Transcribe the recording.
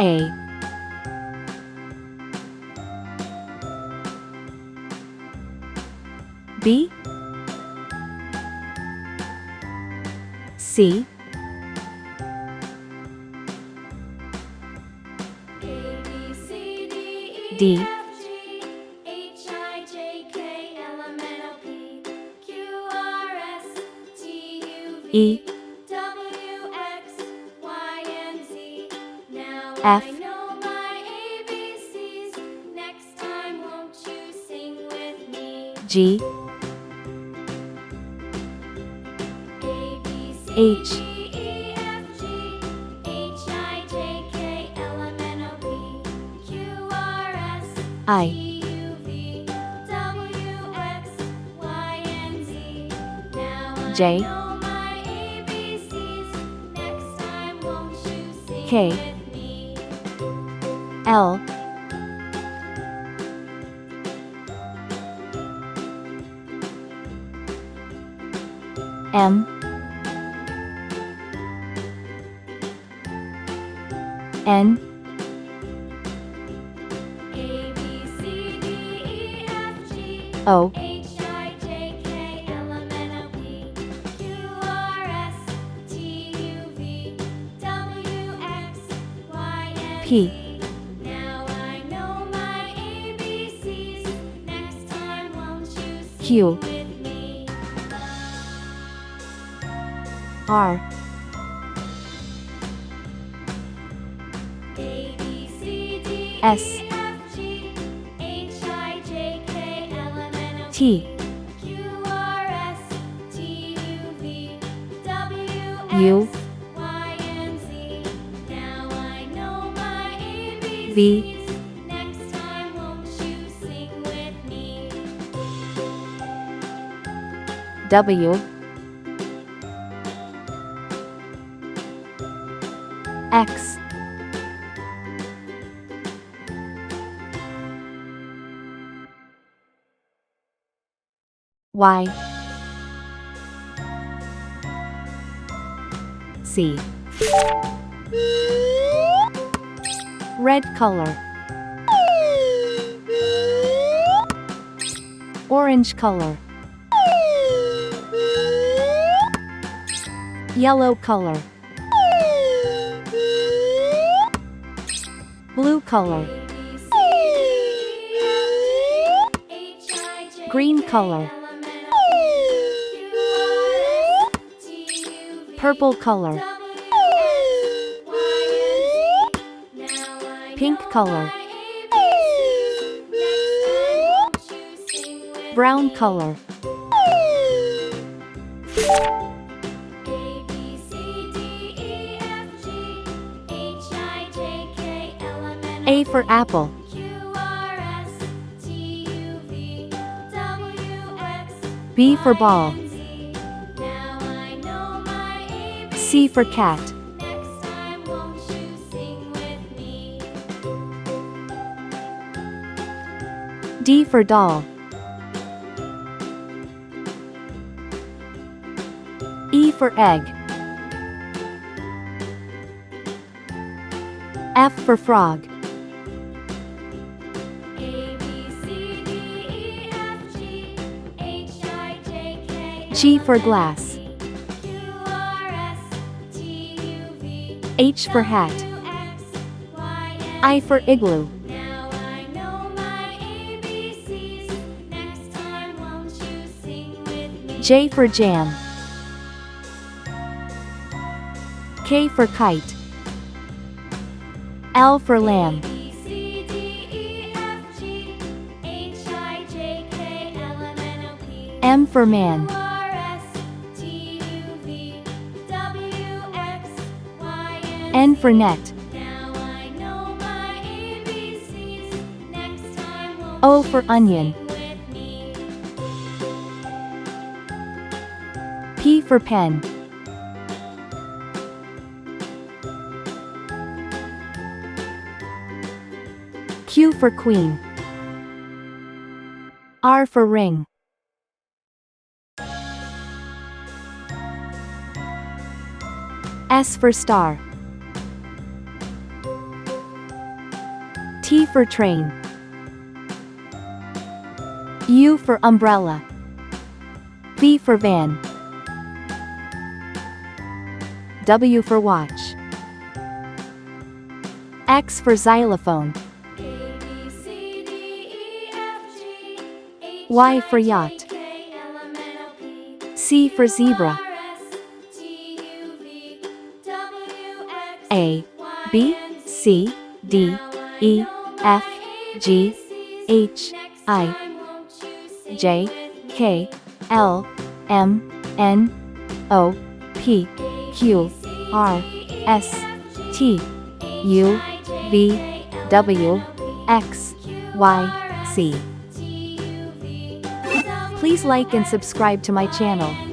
A, B, C, D, E, F, G, H, I, J, K, L, M, N, O, P, Q, R, S, T, U, V, W, X, Y, Z. Red color. Orange color. Yellow color. Blue color. Green color. Purple color. Pink color. Brown color. A for apple. B for ball. C for cat. D for doll. E for egg. F for frog. G for glass. H for hat. I for igloo. J for jam. K for kite. L for lamb. M for man. N for net. O for onion. P for pen. Q for queen. R for ring. S for star. T for train. U for umbrella. V for van. W for watch. X for xylophone. Y for yacht. C for zebra. A, B, C, D, E, F, G, H, I, J, K, L, M, N, O, P, Q, R, S, T, U, V, W, X, Y, Z. Please like and subscribe to my channel.